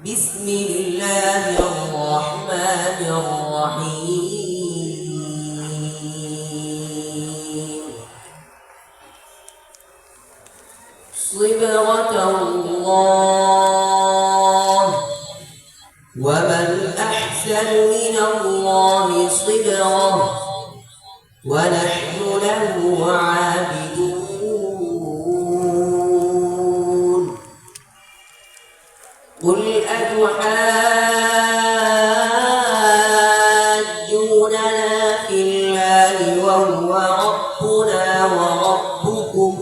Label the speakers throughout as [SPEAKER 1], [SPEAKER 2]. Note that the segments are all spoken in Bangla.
[SPEAKER 1] بسم الله الرحمن الرحيم صبغة الله ومن أحسن من الله صبغة ونحن له عابدون قل أتحاجوننا في الله وهو ربنا وربكم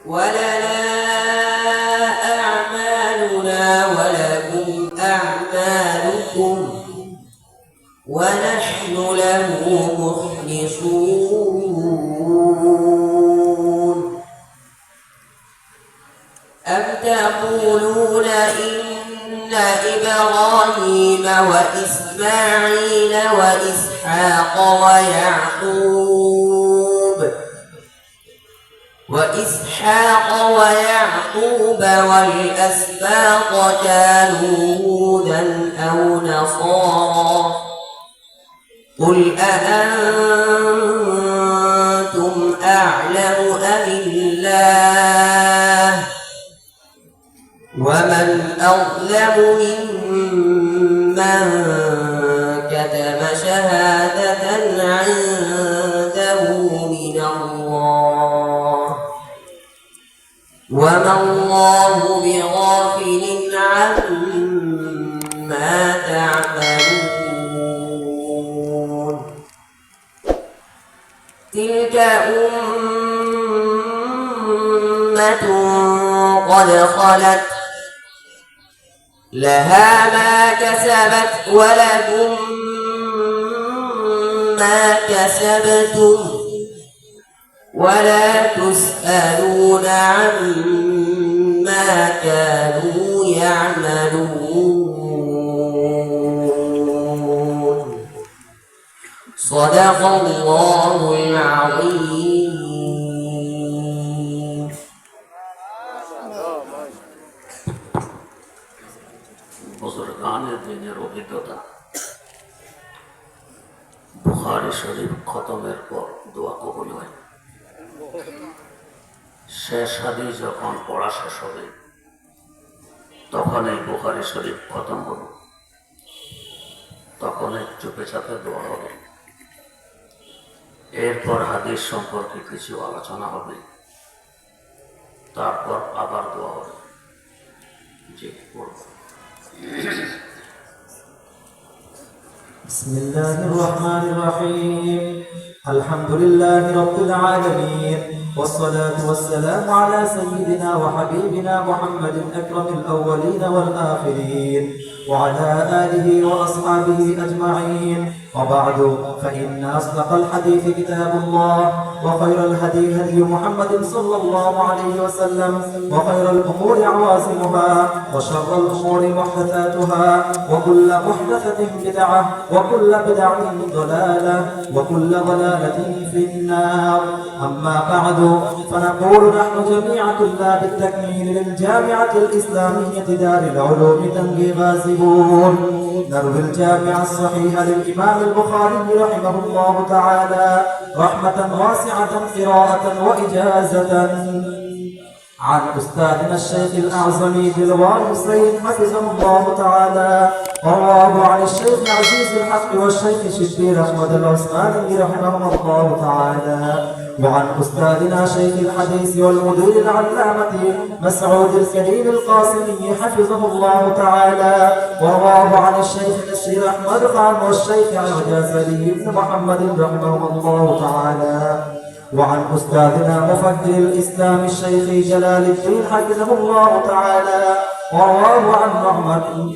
[SPEAKER 1] ولنا أعمالنا ولكم أعمالكم ونحن له مخلصون أم تقولون إن إبراهيم وإسماعيل وإسحاق ويعقوب والأسباط كانوا هودا أو نصارى قل أأنتم أعلم أم الله ومن أظلم ممن كتم شهادة عنده من الله وما الله بغافل عما تعملون تلك أمة قد خلت لها ما كسبت ولكم ما كسبتم ولا تسألون عما كانوا يعملون صدق الله العظيم
[SPEAKER 2] বুজুর্গানের দিনের অভিজ্ঞতা বুখারী শরীফ খতমের পর দোয়া কবুল হয় শেষ হাদিস যখন পড়া শেষ হবে তখন এই বুখারী শরীফ খতম হল তখন চুপে চাপে দোয়া হবে এরপর হাদিস সম্পর্কে কিছু আলোচনা হবে তারপর আবার দোয়া হবে জি পড়ব
[SPEAKER 3] بسم الله الرحمن الرحيم الحمد لله رب العالمين والصلاة والسلام على سيدنا وحبيبنا محمد أكرم الأولين والآخرين وعلى آله وأصحابه أجمعين وبعد فإن أصدق الحديث كتاب الله وخير الهدي هدي محمد صلى الله عليه وسلم وخير الأمور عوازمها وشر الأمور محدثاتها وكل محدثة بدعة وكل بدعة ضلالة وكل ضلالة في النار أما بعد فنقول نحن جميع طلاب التكميل للجامعة الإسلامية دار العلوم تنقي غازبون نروي الجامع الصحيح للإمام البخاري رحمه الله تعالى رحمة واسعة قراءة وإجازة عن أستاذنا الشيخ الأعظمي بالوالد السيد حفظه الله تعالى ورواه عن الشيخ عزيز الحق والشيخ شبير أحمد العثماني رحمه الله تعالى وعن أستاذنا شيخ الحديث والمدير العلامة مسعود الكريم القاسمي حفظه الله تعالى ورواه عن الشيخ الشيخ أحمد خان والشيخ الجازري بن محمد رحمه الله تعالى وعن أستاذنا مفكر الإسلام الشيخ جلال الدين حفظه الله تعالى ورواه عن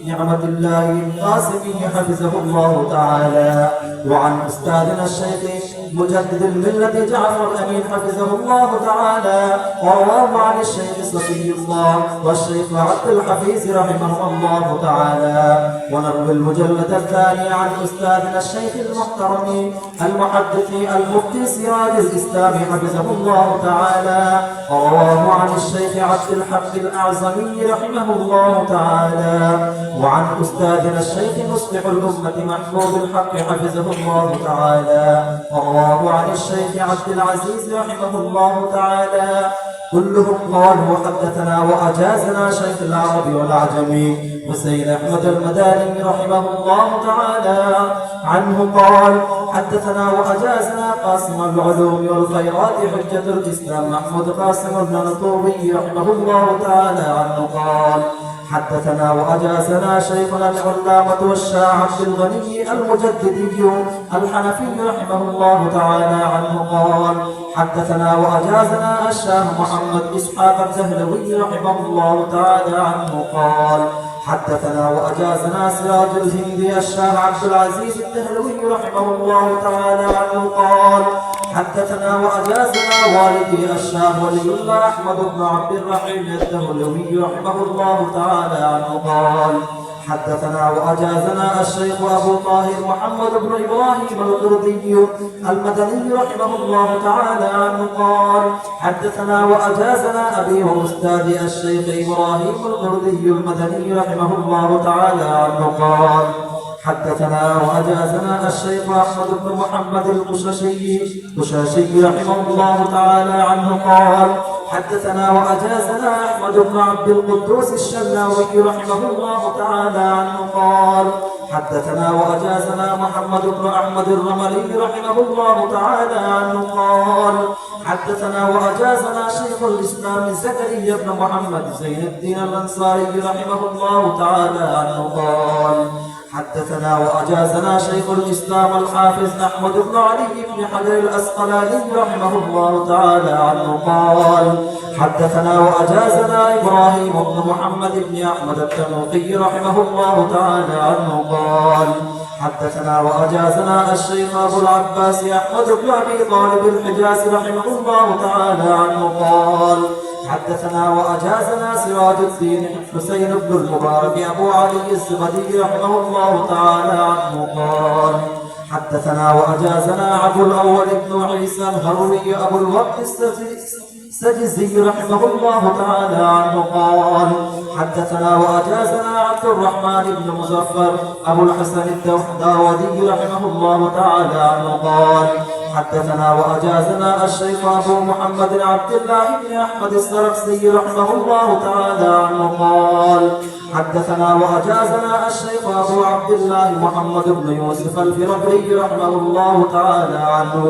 [SPEAKER 3] نعمة الله القاسمي حفظه الله تعالى وعن أستاذنا الشيخ مجدد الملة جعفر الأمين حفظه الله تعالى ورواه عن الشيخ صفي الله والشيخ عبد الحفيظ رحمه الله تعالى ونروي المجلد الثاني عن أستاذنا الشيخ المحترم المحدث المفتي سراج الإسلام حفظه الله تعالى ورواه عن الشيخ عبد الحق الأعظمي رحمه الله تعالى وعن أستاذنا الشيخ مصلح الأمة محمود الحق حفظه الله تعالى ورواه عن الشيخ عبد العزيز رحمه الله تعالى كلهم قالوا حدثنا وأجازنا شيخ العرب والعجم حسين أحمد المداني رحمه الله تعالى عنه قال حدثنا وأجازنا قاسم العلوم والخيرات حجة الإسلام محمود قاسم بن نطوي رحمه الله تعالى عنه قال حدثنا وأجازنا شيخنا العلامة والشاع عبد الغني المجددي الحنفي رحمه الله تعالى عنه قال حدثنا وأجازنا الشاه محمد إسحاق الدهلوي رحمه الله تعالى عنه قال حدثنا وأجازنا سراج الهند الشاه عبد العزيز الدهلوي رحمه الله تعالى عنه قال حدثنا وأجازنا والدي الشاه ولي الله أحمد بن عبد الرحيم الدهلوي رحمه الله تعالى عنه قال حدثنا وأجازنا الشيخ أبو طاهر محمد بن إبراهيم القردي المدني رحمه الله تعالى عنه قال حدثنا وأجازنا أبي وأستاذي الشيخ إبراهيم القردي المدني رحمه الله تعالى عنه قال حدثنا وأجازنا الشيخ أحمد بن محمد القشاشي رحمه الله تعالى عنه قال حدثنا وأجازنا أحمد بن عبد القدوس الشناوي رحمه الله تعالى عنه قال حدثنا وأجازنا محمد بن أحمد الرملي رحمه الله تعالى عنه قال حدثنا وأجازنا شيخ الإسلام زكريا بن محمد زين الدين الأنصاري رحمه الله تعالى عنه قال حدثنا وأجازنا شيخ الإسلام الحافظ أحمد بن علي بن حجر الأسقلاني رحمه الله تعالى عنه قال حدثنا وأجازنا إبراهيم بن محمد بن أحمد التنوخي رحمه الله تعالى عنه قال حدثنا وأجازنا الشيخ أبو العباس أحمد بن أبي طالب الحجاز رحمه الله تعالى عنه قال حدثنا وأجازنا سراج الدين حسين بن المبارك أبو علي الزبدي رحمه الله تعالى عنه قال حدثنا وأجازنا أبو الأول بن عيسى الهروي أبو الوقت السجزي رحمه الله تعالى عنه قال حدثنا وأجازنا عبد الرحمن بن مزفر أبو الحسن الداودي رحمه الله تعالى عنه قال حدثنا وأجازنا الشيخ أبو محمد عبد الله بن أحمد السرخسي رحمه الله تعالى عنه قال حدثنا وأجازنا الشيخ أبو عبد الله محمد بن يوسف الفربري رحمه الله تعالى عنه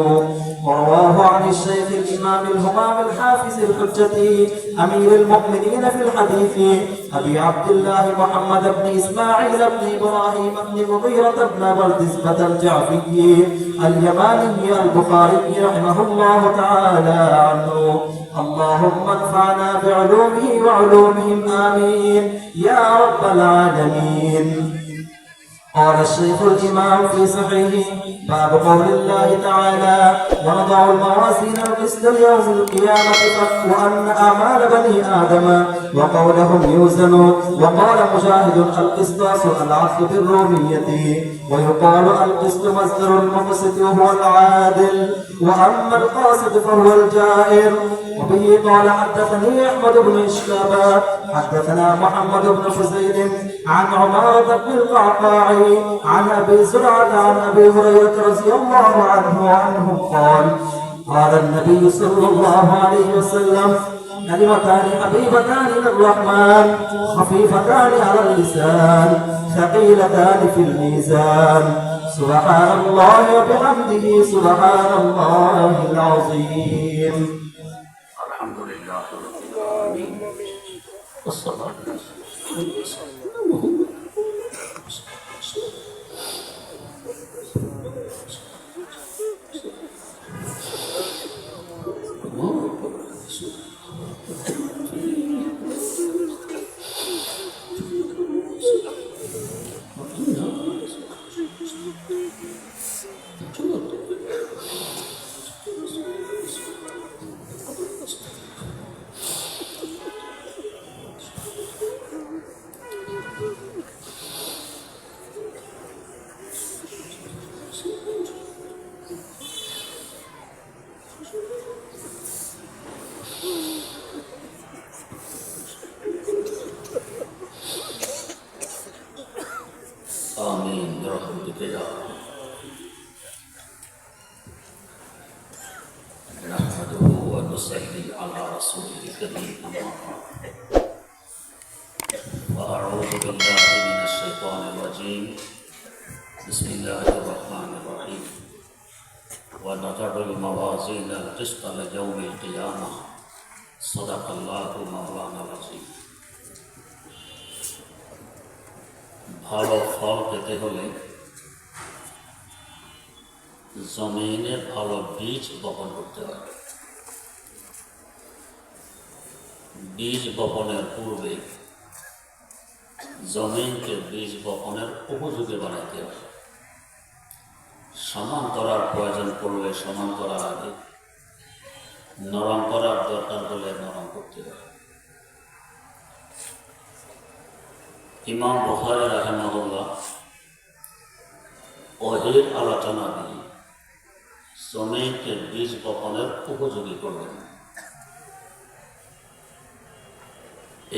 [SPEAKER 3] ورواه عن الشيخ الإمام الهمام الحافظ الحجة أمير المؤمنين في الحديث أبي عبد الله محمد بن إسماعيل بن إبراهيم بن مغيرة بن بردزبة الجعفي اليماني البخاري رحمه الله تعالى عنه اللهم انفعنا بعلومه وعلومهم آمين يا رب العالمين. قال الشيخ الإمام في صحيحه باب قول الله تعالى ونضع الموازين القسط ليوم القيامة وأن أعمال بني آدم وقولهم يوزن. وقال مجاهد القسطاس العدل بالرومية ويقال القسط مصدر المقسط وهو العادل وأما القاسط فهو الجائر. وبه قال حدثني أحمد بن إشكاب حدثنا محمد بن فزيل عن عمارة بن القعقاع عن أبي زرعة عن أبي هريرة رضي الله عنه قال قال النبي صلى الله عليه وسلم كلمتان حبيبتان للرحمن خفيفتان على اللسان ثقيلتان في الميزان سبحان الله وبحمده سبحان الله العظيم.
[SPEAKER 2] الحمد لله رب العالمين والصلاة والسلام أما بعد فأعوذ بالله من الشيطان الرجيم بسم الله الرحمن الرحيم ونضع الموازين القسط ليوم القيامة صدق الله مولانا العظيم ভালো ফল পেতে হলে জমিনে ভালো বীজ বপন করতে হবে। বীজ বপনের পূর্বে জমিনকে বীজ বপনের উপযোগী বানাইতে হবে। সমান করার প্রয়োজন পড়লে সমান করার আগে, নরম করার দরকার হলে নরম করতে হবে। ইমাম বুখারী রাহিমাহুল্লাহ ওহীর আলোচনা দিয়ে জমিনকে বীজ বপনের উপযোগী করলেন।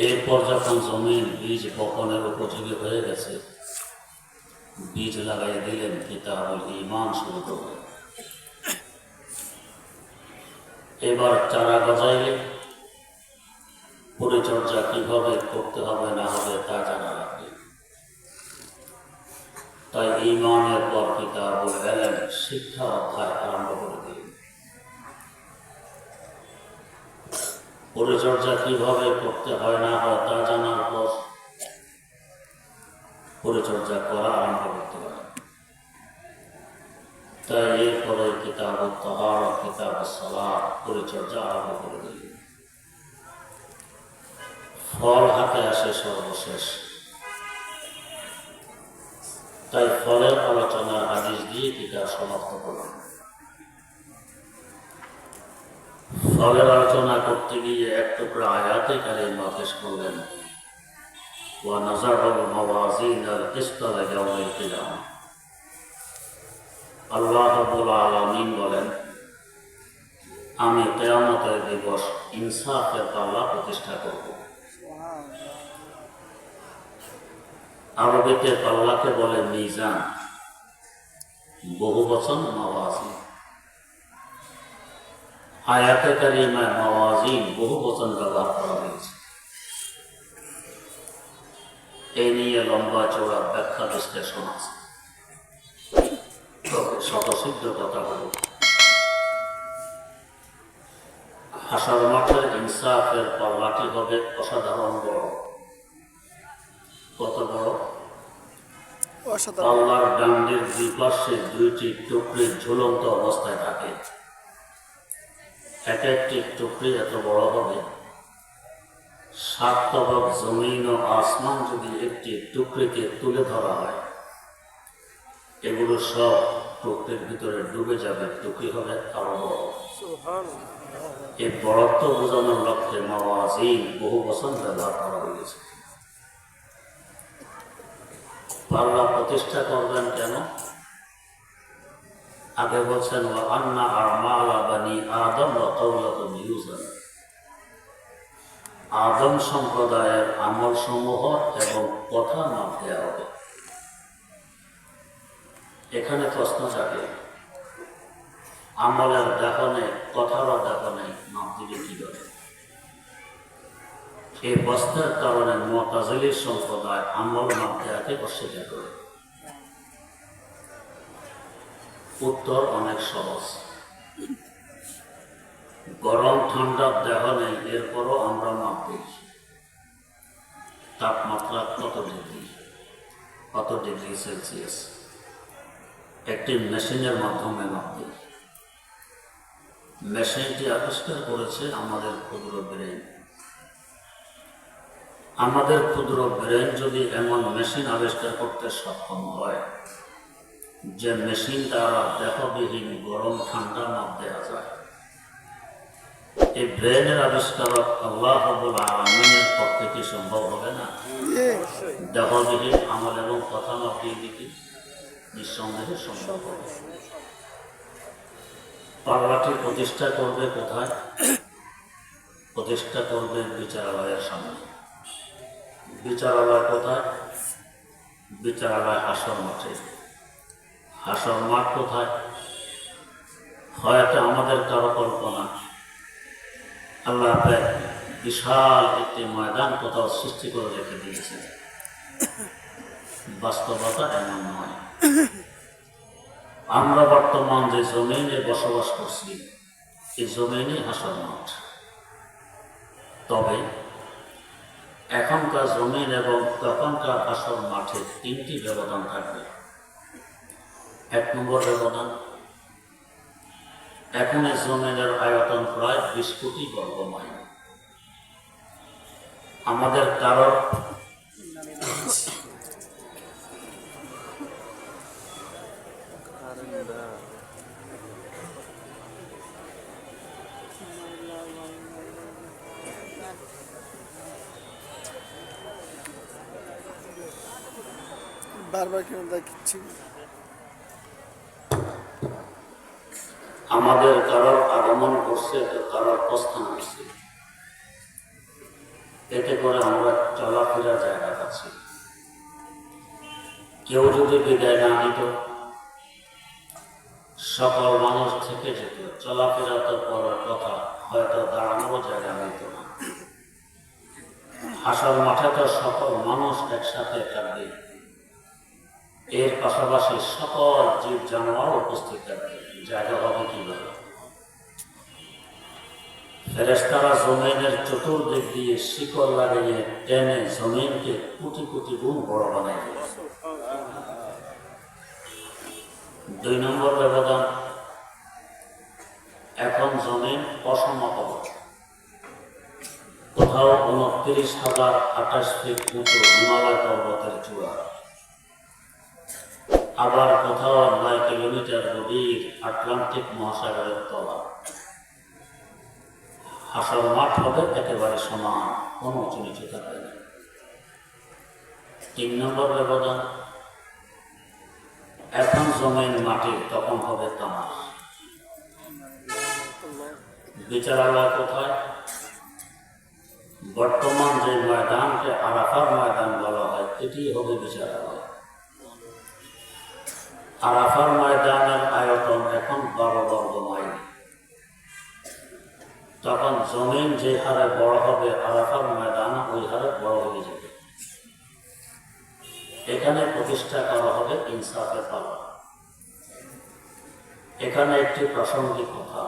[SPEAKER 2] এরপর যখন জমিন বীজ বপনের উপযোগী হয়ে গেছে, বীজ লাগাই দিলেন, কিতাবুল ঈমান শুরু করলেন। এবার চারা গজাইলে পরিচর্যা কিভাবে করতে হবে না হবে তা জানা রাখবে। তাই ঈমানের পর কিতাবুল ইলম শিক্ষা অধ্যায় আরম্ভ করে দিলেন। পরিচর্যা কিভাবে করতে হয় না হয় তা জানার পর পরিচর্যা করা আরম্ভ করতে হয়। তাই এরপরে কিতাবুত তাহারা, কিতাবুস সালাত পরিচর্যা আরম্ভ করে দিলেন। ফল হাতে আসে সর্বশেষ, তাই ফলের আলোচনা হাদিস দিয়ে কিতাব সমাপ্ত করলেন। ফলের আলোচনা করতে গিয়ে এক টুকরা আয়াতে কারিমা পেশ করলেন, ওয়া নাযারুল মাওয়াজিনাল কিসতা লিয়াউমিল কিয়ামা। আল্লাহ রাব্বুল আলামিন বলেন, আমি কিয়ামতের দিবস ইনসাফের পাল্লা প্রতিষ্ঠা করব। আরবিতে পাল্লাকে বলে মিজান, বহু বচন মাওয়াজিন। আয়াতে কারিমায় মাওয়াজিন বহু বচন ব্যবহার করা হয়েছে। এই নিয়ে লম্বা চৌড়া ব্যাখ্যা বিশ্লেষণ আছে। স্বতঃসিদ্ধ কথা হল, হাসর মাঠের ইনসাফের পাল্লাটি হবে অসাধারণ বড়। কত বড়? পাল্লার ডান্ডির দুই পাশে দুইটি টুকরি ঝুলন্ত অবস্থায় থাকে। এক একটি টুকরি এত বড় হবে, 7 তবক জমিন ও আসমান যদি একটি টুকরিকে তুলে ধরা হয়, এগুলো সব টুকরির ভিতরে ডুবে যাবে। টুকরি হবে আরো বড়। এই বড়ত্ব বোঝানোর লক্ষ্যে মাওয়াজিন বহু বচন ব্যবহার করা হয়েছে। পাল্লা প্রতিষ্ঠা করবেন কেন? আগে বলছেন, ওয়া আন্না আমালা বানি আদম ওয়া কাওলাতুম ইউজান। আদম সম্প্রদায়ের আমল সমূহ এবং কথা মাপ দেওয়া হবে। এখানে প্রশ্ন জাগে, আমলের দেখনে কথারও দেখনে মাপ দিবে কি করে? এই প্রশ্নের কারণে মুতাজিলী সম্প্রদায় আমল মাপ দেওয়াকে অস্বীকার করে। উত্তর অনেক সহজ। গরম ঠান্ডার দেহ নেই, এরপরও আমরা মাপ দিই। তাপমাত্রা কত ডিগ্রি, কত ডিগ্রি সেলসিয়াস, একটি মেশিনের মাধ্যমে মাপ দিই। মেশিনটি আবিষ্কার করেছে আমাদের ক্ষুদ্র ব্রেন। আমাদের ক্ষুদ্র ব্রেন যদি এমন মেশিন আবিষ্কার করতে সক্ষম হয় যে মেশিন দ্বারা দেহবিহীন গরম ঠান্ডা মাপ দেওয়া যায়, এই ব্রেনের আবিষ্কারক আল্লাহ রাব্বুল আলামিনের পক্ষে কি সম্ভব হবে না? দেহবিহীন আমল এবং কথা মাপ দিয়ে দিতে নিঃসন্দেহে সম্ভব হবে। পাল্লাটি প্রতিষ্ঠা করবে কোথায়? প্রতিষ্ঠা করবে বিচারালয়ের সামনে। বিচারালয় কোথায়? বিচারালয় হাসর মাঠে। হাসর মাঠ কোথায়? হয়তো আমাদের কারো কল্পনা, আল্লাহ বিশাল একটি ময়দান কোথাও সৃষ্টি করে রেখে দিয়েছেন। বাস্তবতা এমন নয়। আমরা বর্তমান যে জমিনে বসবাস করছি, এই জমিনে হাসর মাঠ। তবে এখনকার জমিন এবং তখনকার হাসর মাঠে তিনটি ব্যবধান থাকবে। 1 নম্বর ব্যবধান, এখন এই জমিনের আয়তন প্রায় 20 কোটি বর্গ মাইল। আমাদের কারো
[SPEAKER 4] বারবার কেন দেখাচ্ছি?
[SPEAKER 2] আমাদের কারোর আগমন করছে, কারোর প্রস্থান করছে, এতে করে আমরা চলাফেরা জায়গা পাচ্ছি। কেউ যদি বিদায় না নিত, সকল মানুষ থেকে যেত, চলাফেরা তো করার কথা, হয়তো দাঁড়ানোর জায়গা নিত না। হাসর মাঠে তো সকল মানুষ একসাথে থাকবে, এর পাশাপাশি সকল জীব জানোয়ার উপস্থিত থাকবে, জায়গা হবে কিভাবে? ফেরেশতারা জমিনের চতুর্দিক দিয়ে শিকল লাগিয়ে টেনে জমিনকে কোটি কোটি গুণ বড় বানাই দেবে। 2 নম্বর ব্যবধান, এখন জমিন অসমতল। কোথাও 29,028 ফিট উঁচু হিমালয় পর্বতের চূড়া, আবার কোথাও 9 কিলোমিটার গভীর আটলান্টিক মহাসাগরের তলা। হাসর মাঠ হবে একেবারে সমান, কোনো উঁচু নিচু থাকবে না। 3 নম্বর ব্যবধান, এখন জমিন মাটি, তখন হবে তামার। বিচারালয় কোথায়? বর্তমান যে ময়দানকে আরাফার ময়দান বলা হয়, এটি হবে বিচারালয়। আরাফার ময়দানের আয়তন এখন 12 বর্গ মাইল। তখন জমিন যে হারে বড় হবে, আরাফার ময়দান ওই হারে বড় হয়ে যাবে। এখানে প্রতিষ্ঠা করা হবে ইনসাফের পালা। এখানে একটি প্রাসঙ্গিক কথা,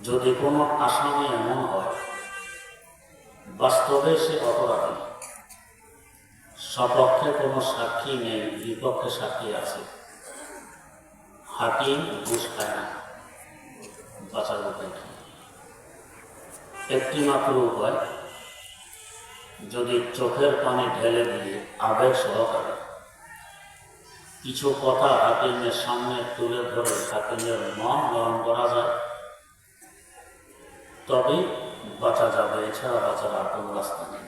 [SPEAKER 2] যদি কোনো আসামি এমন হয় বাস্তবে সে অপরাধী, সপক্ষে কোনো সাক্ষী নেই, বিপক্ষে সাক্ষী আছে, হাকিম ঘুষ খায় না, বাঁচার উপায় কি? একটি মাত্র উপায়, যদি চোখের পানি ঢেলে দিয়ে আবেগ সহকারে কিছু কথা হাকিমের সামনে তুলে ধরে হাকিমের মন নরম করা যায়, তবেই বাঁচা যাবে, এছাড়া বাঁচার আর কোনো রাস্তা নেই।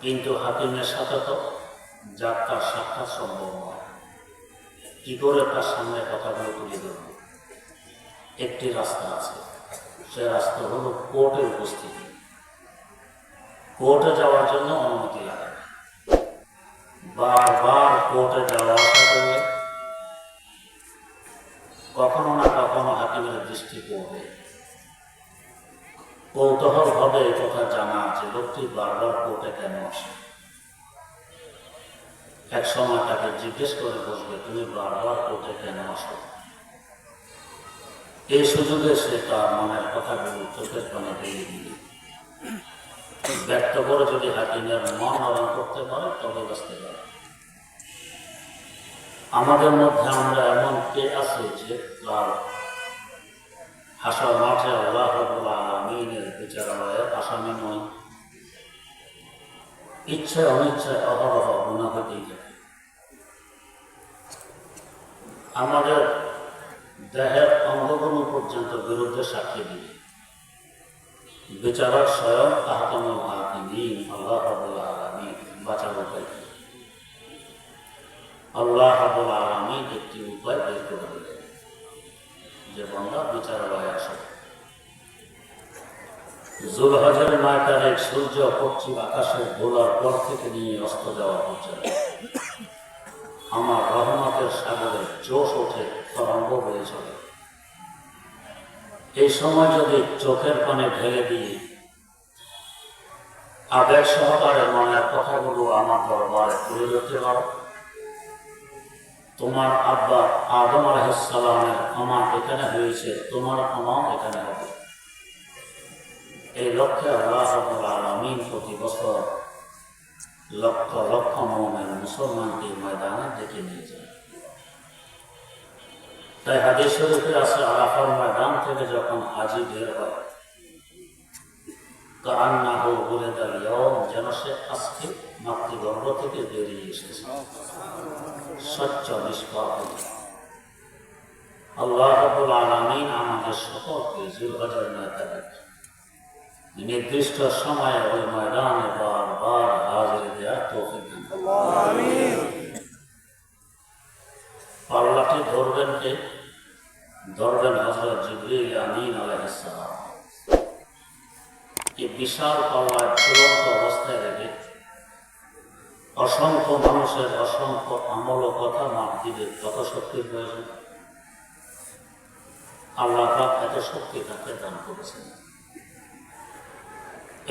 [SPEAKER 2] কিন্তু হাকিমের সাথে তো যাত্রার সাক্ষাৎ সম্ভব নয়। কি করে তার সামনে কথাগুলো তুলে ধরব? একটি রাস্তা আছে, সে রাস্তা হলো কোর্টের উপস্থিতি। কোর্টে যাওয়ার জন্য অনুমতি লাগে, বারবার কোর্টে যাওয়া আসা করলে কখনো না কখনো হাকিমের দৃষ্টি পড়বে, কৌতূহল হবে কথা জানা যে লোকটি বারবার কোর্টে কেন আসে। এক সময় তাকে জিজ্ঞেস করে বসবে, তুমি বারবার কোর্টে কেন আসো? এই সুযোগে সে তার মনের কথাগুলো চোখের পানে ফেলে দিবে, ব্যক্ত করে যদি হাকিমের মন নরম করতে পারে তবে বাঁচতে পারে। আমাদের মধ্যে আমরা এমন কে আছে যে তার হাসর মাঠে আল্লাহ রাব্বুল আলামিনের বিচারালয়ের আসামি নয়? ইচ্ছায় অনিচ্ছায় অহরহ গুনাহ হতেই থাকে। আমাদের দেহের অঙ্গগুলো পর্যন্ত বিরুদ্ধে সাক্ষী দিবে, বিচারক স্বয়ং আহকামুল হাকিমিন আল্লাহ রাব্বুল আলামিন বাঁচার উপায় কি? আল্লাহ রাব্বুল আলামিন একটি উপায় বের করে দিলেন যে বান্দা বিচারালয়ে আসে। যুলহজের 9 তারিখ সূর্য পশ্চিম আকাশের গোলার পর থেকে নিয়ে অস্ত যাওয়া পর্যন্ত আমার রহমতের সাগরে জোশ ওঠে, তরঙ্গ হয়ে চলে। এই সময় যদি চোখের পানে ঢেলে দিয়ে আবেগ সহকারে মনের কথাগুলো আমার দরবারে তুলে ধরতে পারো, তোমার আব্বা আদম আলাইহিস সালামের ক্ষমা এখানে হয়েছে, তোমার ক্ষমাও এখানে হবে। এই লক্ষ্যে আল্লাহ রাব্বুল আলামিন প্রতি বছর লক্ষ লক্ষ মুমিন মুসলমানকে ময়দানে ডেকে নিয়ে যায়। তাই হাদিস শরীফে আছে, আরাফার ময়দান থেকে যখন হাজী বের হয়, কান্নাহু বুলিদাল ইয়াওম, যেন সে আজকে মাতৃগর্ভ থেকে বেরিয়ে এসেছে, স্বচ্ছ নিষ্পাপ। আল্লাহ রাব্বুল আলামিন আমাদের সকলকে জিলহজের 9 তারিখ নির্দিষ্ট সময়ে ওই ময়দানে বারবার হাজির দেওয়ার তৌফিক দান করুন। আমিন। পাল্লাটি ধরবেন কে? ধরবেন হযরত জিবরিল আমিন আলাইহিস সালাম। এই বিশাল পাল্লায় ঝুলন্ত অবস্থায় রেখে অসংখ্য মানুষের অসংখ্য আমল ও কথা মাপ দিবে। কত শক্তির প্রয়োজন! আল্লাহ পাক এত শক্তি তাকে দান করেছেন।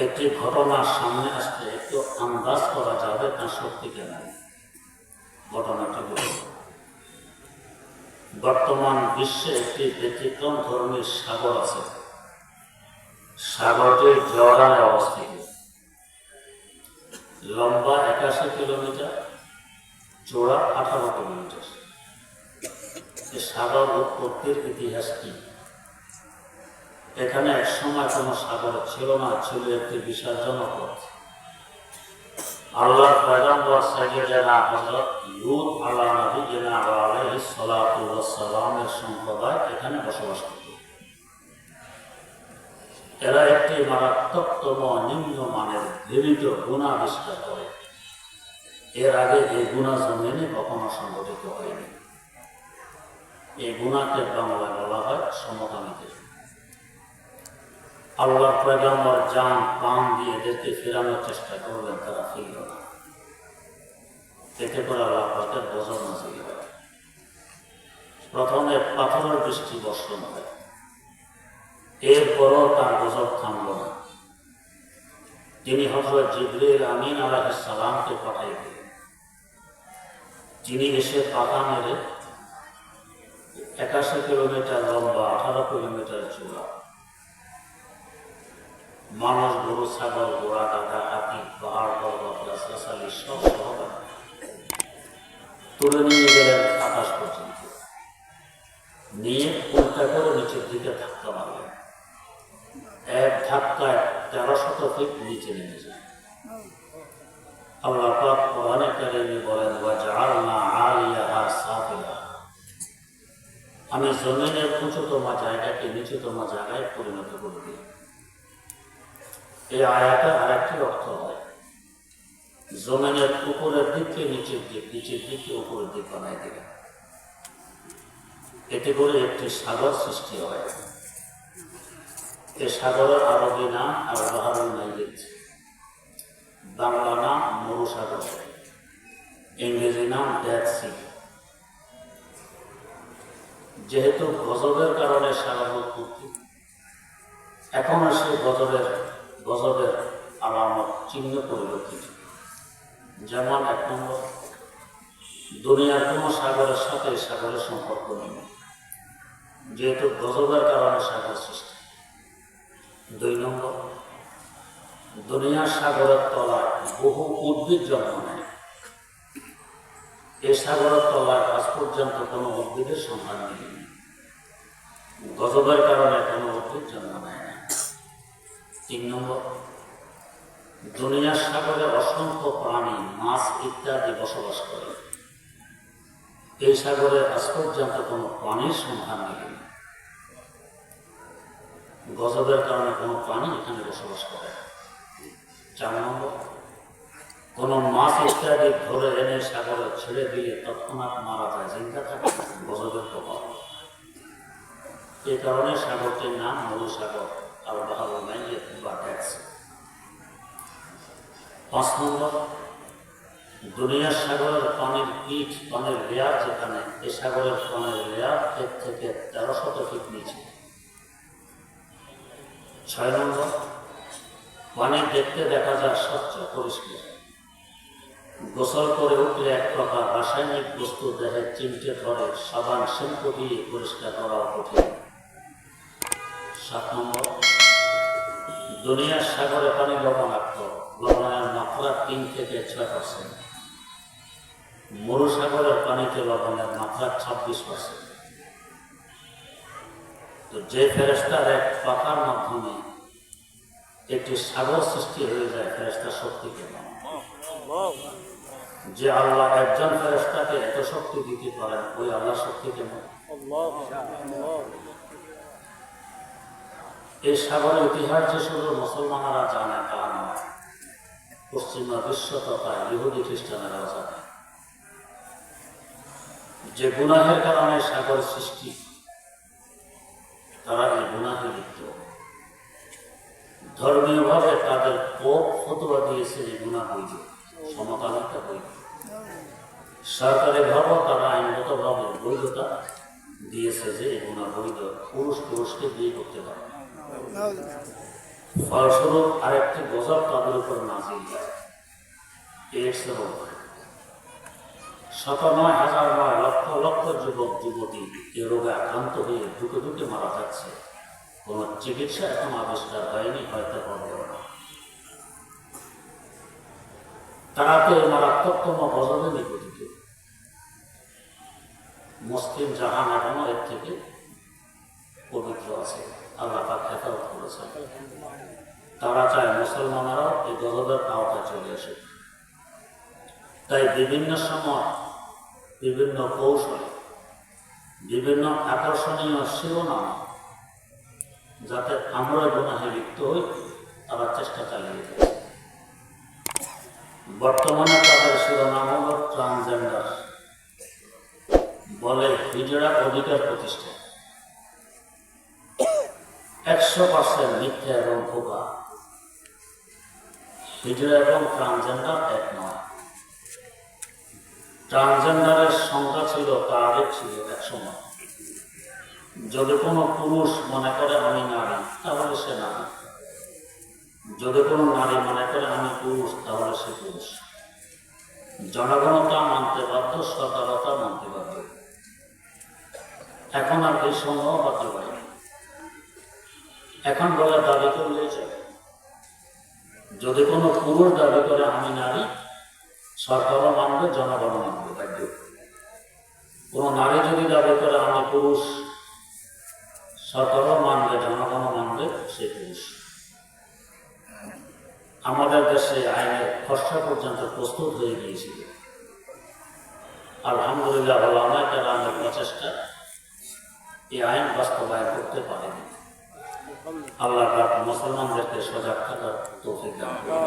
[SPEAKER 2] একটি ঘটনার সামনে আসলে একটু আন্দাজ করা যাবে তার শক্তি কেন। ঘটনাটি বলব, বর্তমান বিশ্বে একটি ব্যতিক্রম ধর্মীর সাগর আছে। সাগরটির জর্ডানে অবস্থিত, লম্বা 81 কিলোমিটার, চওড়া 18 কিলোমিটার। এই সাগর উৎপত্তির ইতিহাস কি? এখানে এক সময় কোনো সাগর ছিল না, ছিল একটি বিশাল জনপদ। আল্লাহর পয়গম্বর সাইয়্যিদানা হযরত লূত আলাইহিস সালাতু ওয়াস সালামের সম্প্রদায় এখানে বসবাস করত। এরা একটি মারাত্মকতম নিম্নমানের ঘৃণিত গুনাহ আবিষ্কার করে। এর আগে এই গুনাহ জমিনে কখনো সংঘটিত হয়নি। এই গুনাহকে বাংলায় বলা হয় সমকামীদের। আল্লাহর পয়গম্বর জান প্রাণ দিয়ে এদেরকে ফেরানোর চেষ্টা করলেন, তারা ফিরল না। এতে করে আল্লাহ পাকের গজব নাযিল হয়। প্রথমে পাথরের বৃষ্টি বর্ষণ হয়, এরপরও তার গজব থামল না। তিনি হযরত জিবরিল আমিন আলাইহিস সালামকে পাঠিয়ে দিলেন। যিনি এসে পাতা মেরে 81 কিলোমিটার লম্বা, 18 কিলোমিটার চওড়া, মানুষ, গরু, ছাগল, ঘোড়া, গাধা, হাতি, পাহাড় পর্বত, গাছগাছালি সব সহকারে তুলে নিয়ে গেলেন আকাশ পর্যন্ত। নিয়ে উল্টা করে নিচের দিকে ধাক্কা মারলেন। এক ধাক্কায় 1300 ফিট নিচে নেমে যায়। আল্লাহ পাক কোরআনে কারিমে বলেন, ওয়া জাআলনা আলিয়াহা সাফিলা, আমি জমিনের উঁচুতম জায়গাকে নিচুতম জায়গায় পরিণত করে দিই। এই আয়াতে আরেকটি অর্থ হয়, জমিনের উপরের দিককে নিচের দিক, নিচের দিককে উপরের দিক বানাই দিলেন। এতে করে একটি সাগর সৃষ্টি হয়। এই সাগরের আরবি নাম আল-বাহরুল মাইয়িত, বাংলা নাম মরুসাগর, ইংরেজি নাম ডেড সি। যেহেতু গজবের কারণে সাগর উৎপত্তি, এখনো সে গজবের আলামত চিহ্ন পরিলক্ষিত। যেমন 1 নম্বর, দুনিয়ার কোনো সাগরের সাথে সাগরের সম্পর্ক নেই, যেহেতু গজবের কারণে সাগর সৃষ্টি। 2 নম্বর, দুনিয়ার সাগরের তলায় বহু উদ্ভিদ জন্ম নেয়। এই সাগরের তলায় আজ পর্যন্ত কোনো উদ্ভিদের সন্ধান নেই, গজবের কারণে কোনো উদ্ভিদ জন্ম নেয় না। 3 নম্বর, দুনিয়ার সাগরে অসংখ্য প্রাণী, মাছ ইত্যাদি বসবাস করে। এই সাগরে আজ পর্যন্ত কোনো প্রাণীর সন্ধান নেই, গজবের কারণে কোনো প্রাণী এখানে বসবাস করে। 4 নম্বর, কোনো মাছ ইত্যাদি ধরে এনে সাগরে ছেড়ে দিলে তৎক্ষণাৎ মারা যায়, জিন্দা থাকে, গজবের প্রভাব। এই কারণে সাগরটির নাম মরুসাগর, আল-বাহরুল মাইয়িত বা ডেড সি। 5 নম্বর, দুনিয়ার সাগরের পানির পিঠ, পানির লেয়ার যেখানে, এই সাগরের পানির লেয়ার 1 থেকে 1300 ফিট নিচে। 6 নম্বর, পানি দেখতে দেখা যায় স্বচ্ছ পরিষ্কার। গোসল করে উঠলে এক প্রকার রাসায়নিক বস্তু দেহে চিমটে ধরে, সাবান শ্যাম্পু দিয়ে পরিষ্কার করা কঠিন। 7 নম্বর, দুনিয়ার সাগরে পানি লবণাক্ত, লবণের মাত্রা 3 থেকে 6%। মরুসাগরের পানিতে লবণের মাত্রা 26%। তো যে ফেরেশতার এক পাখার মাধ্যমে একটি সাগর সৃষ্টি হয়ে যায়, ফেরেশতার শক্তি কেমন? যে আল্লাহ একজন ফেরেশতাকে এত শক্তি দিতে পারেন, ওই আল্লাহ শক্তি কেমন? এই সাগরের ইতিহাস যে শুধু মুসলমানরা জানে তা নয়, পশ্চিমা বিশ্ব তথা ইহুদি খ্রিস্টানেরাও জানে। যে গুনাহের কারণে সাগর সৃষ্টি, তারা এই গুনাহে লিপ্ত। ধর্মীয়ভাবে তাদের পোপ ফতোয়া দিয়েছে এই গুনাহ বৈধ, সমকামিতা বৈধ। সরকারিভাবেও তারা আইনগতভাবে বৈধতা দিয়েছে যে এই গুনাহ বৈধ, পুরুষ পুরুষকে বিয়ে করতে পারে। ফলস্বরূপ আরেকটি গজব তাদের উপর নাজিল হয়, এইডস রোগ। ৯৭,০০০ লক্ষ লক্ষ যুবক যুবতী এ রোগে আক্রান্ত হয়ে ঢুকে ঢুকে মারা যাচ্ছে। কোন চিকিৎসা এখন আবিষ্কার হয়নি, হয়তো হবে না। তারা তো মারাত্মকতম গজবে নিপতিত। মুসলিম জাহান এখনো এর থেকে পবিত্র আছে, আল্লাহ পাক হেফাজত করেছেন। তারা চায় মুসলমানেরাও এই গজবের আওতায় চলে আসে। তাই বিভিন্ন সময়, বিভিন্ন কৌশলে, বিভিন্ন আকর্ষণীয় শিরোনাম, যাতে আমরা গুনাহে লিপ্ত হই, তারা চেষ্টা চালিয়ে যায়। বর্তমানে তাদের শিরোনাম হল ট্রান্সজেন্ডার, বলে হিজড়া অধিকার প্রতিষ্ঠা। 100% মিথ্যা এবং ধোঁকা। হিজড়া এবং ট্রান্সজেন্ডার এক নয়। ট্রান্সজেন্ডারের সংখ্যা ছিল, তারিখ ছিল এক সময়। যদি কোনো পুরুষ মনে করে আমি নারী, তাহলে সে নারী। যদি কোনো নারী মনে করে আমি পুরুষ, তাহলে সে পুরুষ। জনগণতা মানতে বাধ্য, সরকারতা মানতে বাধ্য। এখন আর এই সম্ভব হতে পারে। এখন বলে দাবি করলেই চলে। যদি কোনো পুরুষ দাবি করে আমি নারী, সরকারও মানবে, জনগণও মানবে, বাধ্য। কোনো নারী যদি দাবি করে আমি পুরুষ, সরকারও মানবে, জনগণও মানবে, সে পুরুষ। আমাদের দেশে আইনের খসড়া পর্যন্ত প্রস্তুত হয়ে গিয়েছিল। আলহামদুলিল্লাহ, ওলামায়ে কেরামের প্রচেষ্টা এই আইন বাস্তবায়ন করতে পারেনি। আল্লাহ পাক মুসলমানদেরকে সজাগ থাকার তৌফিক দান করুন।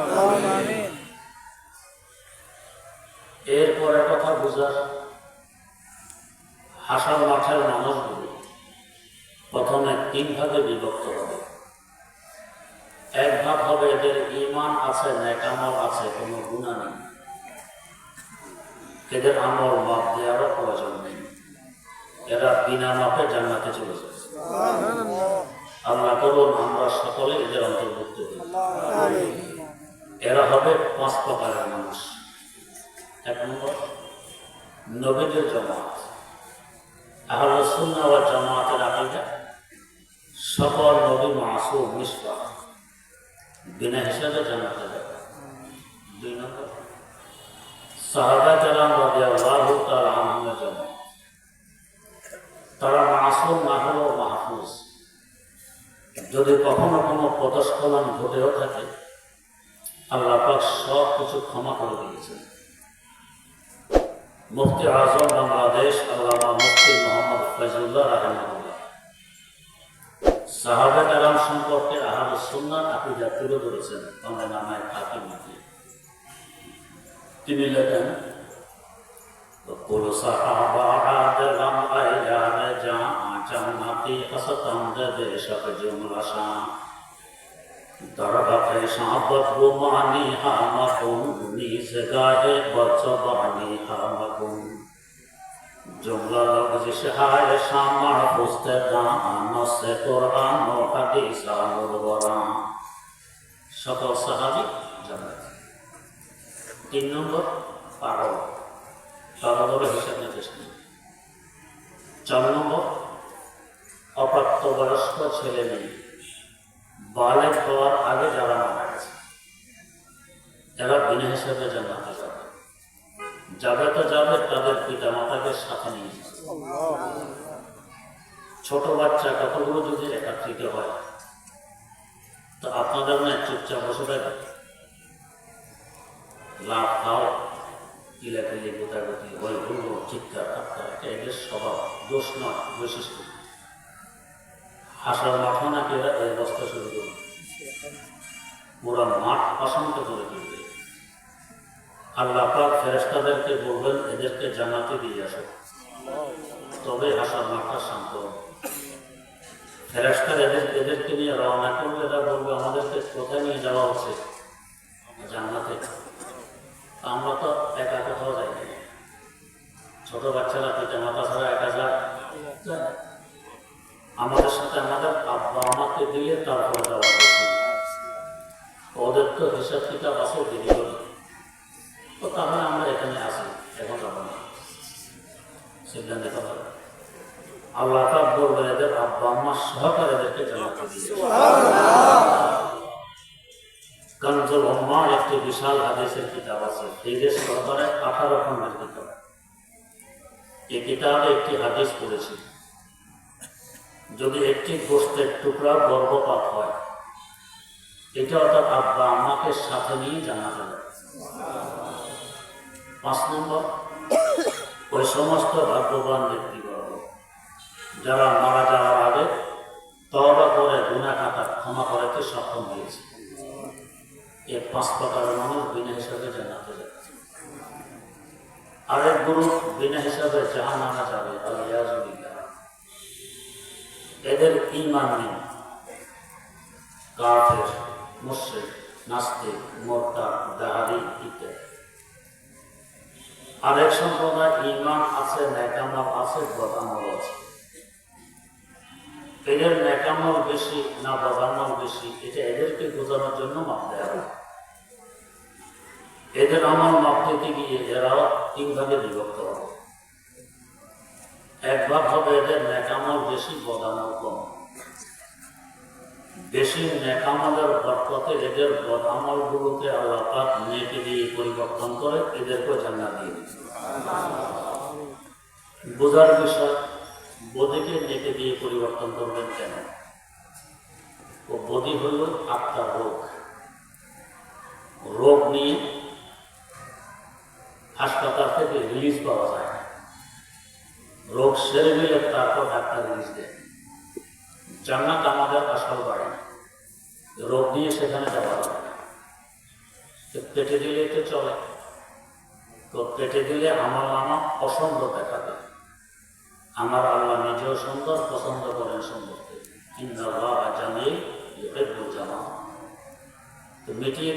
[SPEAKER 2] এরপরে কথা বুঝার, হাসর মাঠের মানুষগুলো প্রথমে 3 ভাগে বিভক্ত হবে। এক ভাগ হবে এদের ঈমান আছে, নেক আমল আছে, কোনো গুনাহ নেই, এদের আমল মাপ দেওয়ারও প্রয়োজন নেই, এরা বিনা মাপে জান্নাতে চলে যাবে। আল্লাহ করুন আমরা সকলে এদের অন্তর্ভুক্ত হই। এরা হবে 5 প্রকারের মানুষ। 1 নম্বর, নবীদের জামাত। আহলে সুন্নাহ ওয়াল জামাতের আকীদা, সকল নবী মাসুম, নিষ্পাপ, বিনা হিসাবে জান্নাতে যাবে। 2 নম্বর, সাহাবা কেরাম রাদিয়াল্লাহু তাআলা আনহুমের জামাত। তারা মাসুম না হলেও মাহফুজ। যদি কখনো কোনো পদস্খলন ঘটেও থাকে, আল্লাহ পাক সব কিছু ক্ষমা করে দিয়েছেন। মুফতি আজম বাংলাদেশ আল্লামা মুফতি মোহাম্মদ ফয়জুল্লাহ রাহিমাহুল্লাহ সাহাবা কেরাম সম্পর্কে আহলে সুন্নাহ আকীদা তুলে ধরেছেন তাঁর নামে হাকিমতে। তিনি লেখেন, কুল সাহাবা আদলাম আয়ানে জান্নাতি হাসাতান দেশক জুমলাশা দরবাতে সাহাবত রুমানি হামাকুন নিজ গায়ে বজবানি হামাকুন। जुमला लोग जिशहाय शामा पुस्तकान से कुरान ও হাদিস আল কোরআন সকল সাহাবী জান্নাত। 3 নম্বর পাগল হিসাব নিকেশ নেই। 4 নম্বর অপ্রাপ্তবয়স্ক ছেলে মেয়ে বালেগ হওয়ার আগে যারা মারা গেছে এরা বিনা হিসাবে জান্নাতে যাবে। যাবে তো যাবে, তাদের পিতা মাতাকে সাথে নিয়ে যাবে। ছোট বাচ্চা কতগুলো যদি একত্রিত হয় তো আপনাদের না চুপচাপ বসে থাকে, লাভ খাও, কিলাকিলি গোতাগতি হই হুল্লো চিৎকার আত্মার, এটা এদের স্বভাব, দোষ নয়, বৈশিষ্ট্য। হাসার মাঠও নাকি এরা এই অবস্থা শুরু করবে, পুরা মাঠ অশান্ত করে তুলবে। আল্লাহ পাক ফেরেশতাদেরকে বলবেন এদেরকে জান্নাতে দিয়ে আসো, তবে হাসার মাঠটা শান্ত হবে। ফেরেশতারা এদেরকে নিয়ে রওনা করলে এরা বলবে আমাদেরকে কোথায় নিয়ে যাওয়া হচ্ছে? জান্নাতে। আমরা তো একা কোথাও যাই না, ছোট বাচ্চারা পিতা মাতা ছাড়া একা যায়। আমাদের সাথে আমাদের আব্বা আমাকে দিয়ে তারপরে যাওয়া হচ্ছে। ওদের তো হিসাব কিতাব আছে দেরি করে, তো তাহলে আমরা এখানে আসি, এখন যাবো না, সিদ্ধান্ত নিতে হবে। আল্লাহ পাক বলবেন এদের আব্বা আম্মার সহকারে এদেরকে জান্নাতে দিয়ে। কানজুল উম্মাহ একটি বিশাল হাদিসের কিতাব আছে, এই দেশ সরকারের 18 খণ্ডের কিতাব। এই কিতাবে একটি হাদিস পড়েছি, যদি একটি গোশতের টুকরা গর্ভপাত হয় এটা অর্থাৎ আব্বা আম্মাকে সাথে নিয়ে জান্নাতে যাবে। 5 নম্বর, ওই সমস্ত ভাগ্যবান ব্যক্তিবর্গ যারা মারা যাওয়ার আগে তওবা করে গুনাহ খাতা ক্ষমা করাতে সক্ষম হয়েছে। এই 5 প্রকারের মানুষ বিনা হিসাবে জান্নাতে যাবে। আরেক গ্রুপ বিনা হিসাবে জাহান্নামে যাবে, আলিয়াযু বিল্লাহ। এদের ঈমান নেই, কাফের, মুশরিক, নাস্তিক, মুরতাদ, দাহারি ইত্যাদি। আরেক সম্প্রদায় ঈমান আছে, নেকামল আছে, বদামল আছে। এদের নেকামল বেশি না বদামল বেশি, এটা এদেরকে বোঝানোর জন্য মাপ দেওয়া হয়। এদের আমল মাপ দিতে গিয়ে এরাও 3 ভাগে বিভক্ত হবে। এক ভাগ হবে এদের নেকামল বেশি, বদামল কম। বেশি নেকামলের বরকতে এদের বদামলগুলোকে আল্লাহ পাক নেকি দিয়ে পরিবর্তন করে এদেরকে জান্নাত দিয়ে দিয়েছে। বোঝার বিষয়, বদিকে নেকি দিয়ে পরিবর্তন করবেন কেন? ও বদি হল আত্মার রোগ। রোগ নিয়ে হাসপাতাল থেকে রিলিজ পাওয়া যায় না, রোগ সেরে গেলে তারপর ডাক্তার রিলিজ দেয়। জান্নাত আমাদের আসল বাড়ি, রোগ নিয়ে সেখানে যাওয়া যাবে না। পেটে দিলে তো চলে, তো পেটে দিলে আমার নামা অসুন্দর দেখাবে। আমার আল্লাহ নিজেও সুন্দর, পছন্দ করেন সুন্দরকে। ইন্নাল্লাহ জামিল ইউহিব্বুল জামাল। তো মিটিয়ে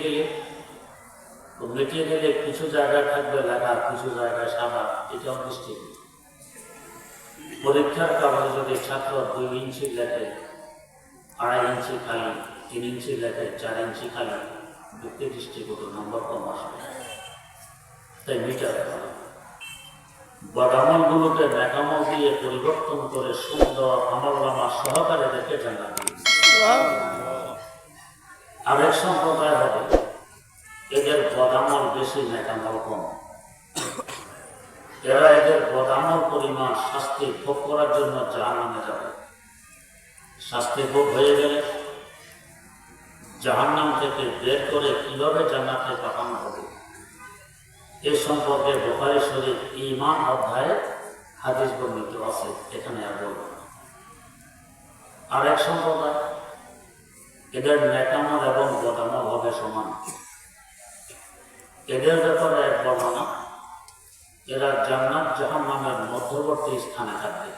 [SPEAKER 2] দিলে কিছু জায়গায় থাকবে লেখা, কিছু জায়গায় সাদা, এটাও দৃষ্টি। পরীক্ষার কাগজে যদি ছাত্র 2 ইঞ্চি লেখে, 2.5 ইঞ্চি খালি, 3 ইঞ্চি লেখে, 4 ইঞ্চি খালি, ব্যক্তি দৃষ্টিগত নম্বর কম আসবে। তাই মিটার বদামলগুলোকে নেকামল দিয়ে পরিবর্তন করে সুন্দর আমলনামা সহকারে দেখে জান্নাত দিয়েছে। আরেক সম্প্রদায় হবে এদের বদামল বেশি, নেকামল কম। এরা এদের বদামল পরিমাণ শাস্তি ভোগ করার জন্য জাহান্নামে যাবে। শাস্তি ভোগ হয়ে গেলে জাহান্নাম থেকে বের করে কিভাবে জান্নাতে পাঠানো হবে এ সম্পর্কে বুখারী শরীফ ঈমান অধ্যায়ে হাদিস বর্ণিত আছে, এখানে আর বলব না। আরেক সম্প্রদায় এদের নেকামল এবং বদামল হবে সমান। এদের ব্যাপারে এক বর্ণনা, এরা জান্নাত জাহান্নামের মধ্যবর্তী স্থানে থাকবে,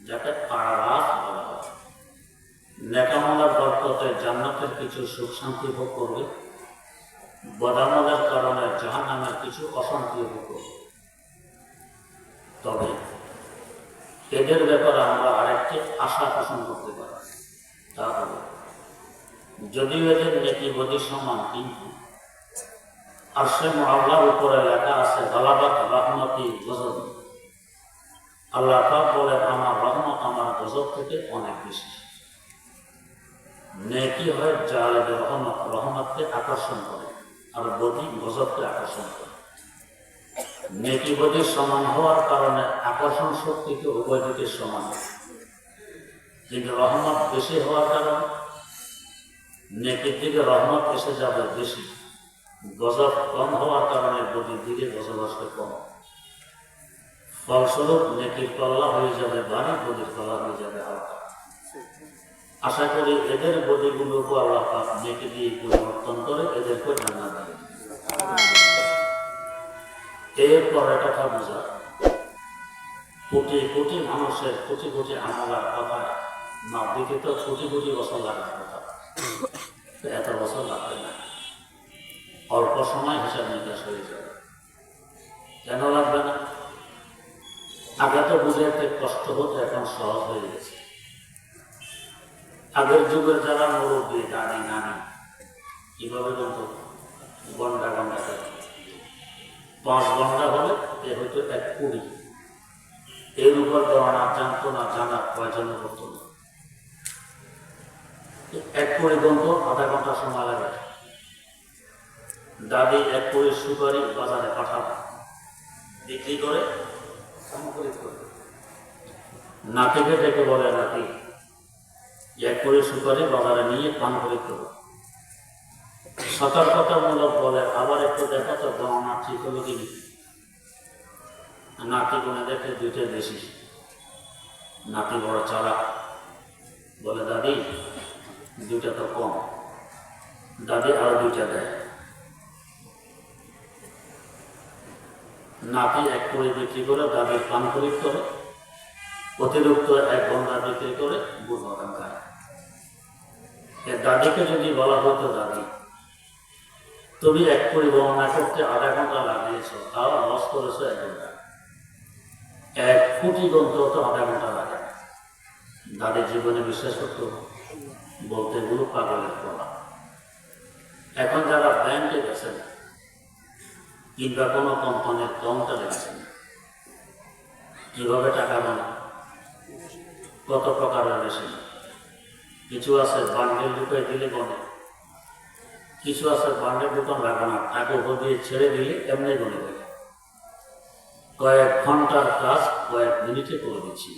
[SPEAKER 2] যাকে পারারাত বলা হয়। নেকামলের বরকতে জান্নাতের কিছু সুখ শান্তি ভোগ করবে, বদামলের কারণে জাহান্নামের কিছু অশান্তি ভোগ করবে। তবে এদের ব্যাপারে আমরা আরেকটি আশা পোষণ করতে পারি, তা হলো যদিও এদের নেকি বদি সমান, কিন্তু আরশে মুআল্লার উপরে লেখা আছে গালাবাত রহমতি গজব। আল্লাহ পাক বলেন আমার রহমত আমার গজব থেকে অনেক বেশি। নেকি হয় জালেব রহমত, রহমতকে আকর্ষণ করে, আর বদি গজবকে আকর্ষণ করে। নেকি বদি সমান হওয়ার কারণে আকর্ষণ শক্তিকে উভয় দিকে সমান, কিন্তু রহমত বেশি হওয়ার কারণে নেকির দিকে রহমত এসে যাবে বেশি, গজব কম হওয়ার কারণে বদির দিকে গজব আসবে কম। ফলস্বরূপ নেকির পাল্লা হয়ে যাবে ভারী, বদির পাল্লা হয়ে যাবে হালকা। আশা করি এদের বদিগুলোকে আল্লাহ পাক নেকি দিয়ে পরিবর্তন করে এদেরকে জান্নাত দেবে। এরপর একটা বোঝা, কোটি কোটি মানুষের কোটি কোটি আমলার কথা না দিকে তো কোটি কোটি বছর লাগার কথা, এত বছর লাগবে না, অল্প সময় হিসাব নিকাশ হয়ে যাবে। কেন লাগবে না? আগে তো বুঝাইতে কষ্ট হতো, এখন সহজ হয়ে গেছে। আগের যুগের যারা মুরব্বী দাদি নানি কিভাবে বলতো ঘন্টা ঘন্টা 5 ঘন্টা হলে এ হয়তো 1 কোটি, এর উপর গণনা জানতো না, জানার প্রয়োজন করতো না। 1 কোটি গন্ত আধা ঘন্টা সময় লাগে। দাদি 1 কোটি সুপারি বাজারে পাঠাবে, বিক্রি করে নাতিকে ডেকে বলে নাতি 1 কোটি সুপারি বাজারে নিয়ে পান করে করো। সতর্কতামূলক বলে আবার একটু দেখা তো গণনা ঠিক হলো কি নাতি গুনে দেখে 2টা বেশি। নাতি বড় চালাক, বলে দাদি 2টা তো কম। দাদি আরো 2টা দেয়। নাতি 1 কোটি বিক্রি করে দাদির পান খরিদ করে, অতিরিক্ত 1 ঘন্টা বিক্রি করে বুধ বাদাম খায়। দাদিকে যদি বলা হতো দাদি তুমি 1 কোটি গণনা করতে আধা ঘন্টা লাগিয়েছ, তাও লস করেছো 1 ঘন্টা, 1 কোটি গন্ত তো আধা ঘন্টা লাগে। দাদি জীবনে বিশ্বাস করতো, বলতে এগুলো পাগলের বলা। এখন যারা ব্যাংকে গেছেন কিংবা কোনো কোম্পানির কাউন্টারে গেছেন, কিভাবে টাকা বানা, কত প্রকারের মেশিন। কিছু আছে বান্ডেল ঢুকে দিলে গনে, কিছু আছে বান্ডেল দোকান লাগানো, টাকা উপর দিয়ে ছেড়ে দিলে এমনি গনে দেবে। কয়েক ঘন্টার কাজ কয়েক মিনিটে করে দিচ্ছি।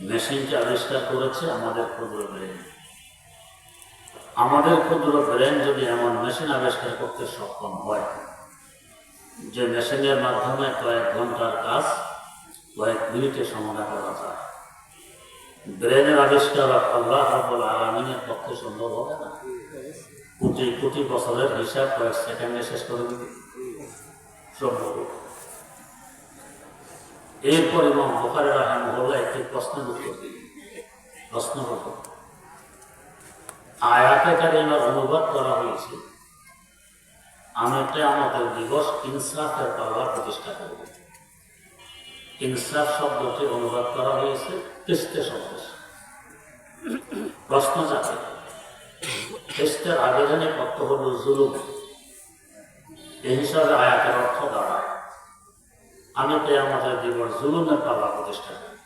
[SPEAKER 2] মেশিনকে আবিষ্কার করেছে আমাদের ক্ষুদ্র ব্রেন। আমাদের ক্ষুদ্র ব্রেন যদি এমন মেশিন আবিষ্কার করতে সক্ষম হয় যে মেশিনের মাধ্যমে কয়েক ঘন্টার কাজ কয়েক মিনিটে সমাধান করা যায়, ব্রেনের আবিষ্কার আল্লাহ রাব্বুল আলামিনের পক্ষে সম্ভব হবে না? কোটি কোটি বছরের হিসাব কয়েক সেকেন্ডে শেষ করে দিবে সম্ভব। এরপর ইমাম বুখারী রাহিমাহুল্লাহ একটি প্রশ্নের উত্তর দিলেন। প্রশ্ন হল, আয়াতে কারিমার অনুবাদ করা হয়েছে আমি কিয়ামতের দিবস ইনসাফের পাল্লা প্রতিষ্ঠা করব। ইনসাফ শব্দটি অনুবাদ করা হয়েছে কিস্তে শব্দ। প্রশ্ন যাবে কিস্তের আবেদনের অর্থ হল জুলুম, এই হিসাবে আয়াতের অর্থ দাঁড়ায় আমি কিয়ামতের দিবস জুলুমের পাল্লা প্রতিষ্ঠা করব।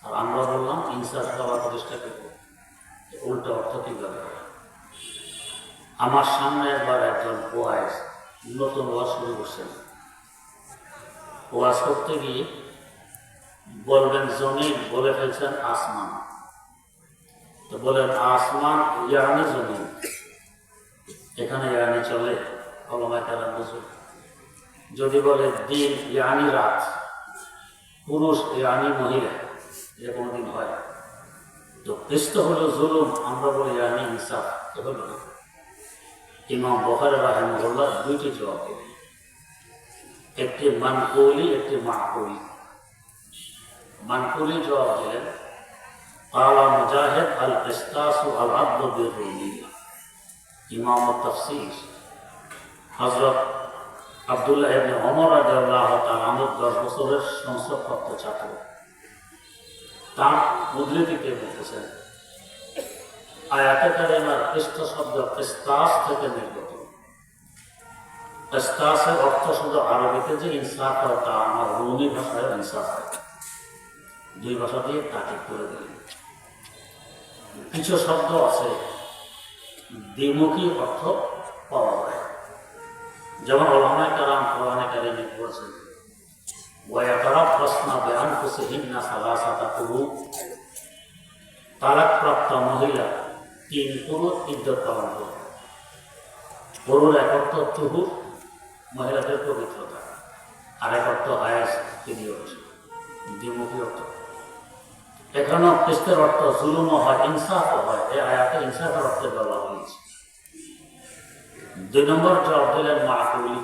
[SPEAKER 2] আর আমরা বললাম ইনসাফ পাল্লা প্রতিষ্ঠা করব, উল্টো অর্থ কিভাবে? আমার সামনে একবার একজন ওয়াইজ নতুন ওয়াজ শুরু করছেন। ওয়াজ করতে গিয়ে বলবেন জমিন, বলে ফেলছেন আসমান। তো বলেন আসমান ইয়ানি জমিন, এখানে ইয়ানি চলে? ওলামায়ে কেরাম বুঝুন। যদি বলে দিন ইয়ানি রাত, পুরুষ ইয়ানি মহিলা, এটা কোনোদিন হয়? তো কৃষ্ট হলো জুলুম, আমরা বলি ইয়ানি ইনসাফ, তো হলো না। ইমাম বুখারী রাহিমাহুল্লাহ 2টি জবাব দিলেন, একটি মানকুলি, একটি মাকুলি। মানকুলি জবাব দিলেন ক্বালা মুজাহিদ আল কিসতাসু আল আদলু বির-রুমিয়্যা। ইমাম তাফসীর হযরত আব্দুল্লাহ ইবনে ওমর রাদিয়াল্লাহু তাআলা আনহু 10 বছরের সংসদপ্রাপ্ত ছাত্র, তার উদ্ধৃতিতে বলতেছেন আয়াতে কারিমার ইষ্ট শব্দ ইস্তাস থেকে নির্গত। ইস্তাসের অর্থ শুধু আরবিতে যে ইনসাফ হয় তা আমার রুমি ভাষায় ইনসাফ হয়। দুই ভাষা দিয়ে তাকিদ করে দিলেন। কিছু শব্দ আছে দ্বিমুখী অর্থ পাওয়া যায়, যেমন ওলামায়ে কেরাম কোরআনে কারিমে বলেছেন ওয়া ইয়াতারাব্বাসনা বিআনফুসিহিন্না সালাসাতা কুরু, তালাকপ্রাপ্ত মহিলা 3 পুরুষ ইদ্যত পালন করবে। পুরুর এক অর্থ তুহুর, মহিলাদের পবিত্রতা, আর এক অর্থ হায়াস, পিরিয়ড, দ্বিমুখী অর্থ। এখানেও কিস্তের অর্থ জুলুমও হয়, ইনসাফও হয়। এই আয়াতে ইনসাফের অর্থে বলা হয়েছে। 2 নম্বর জবাব দিলেন মাকুলি।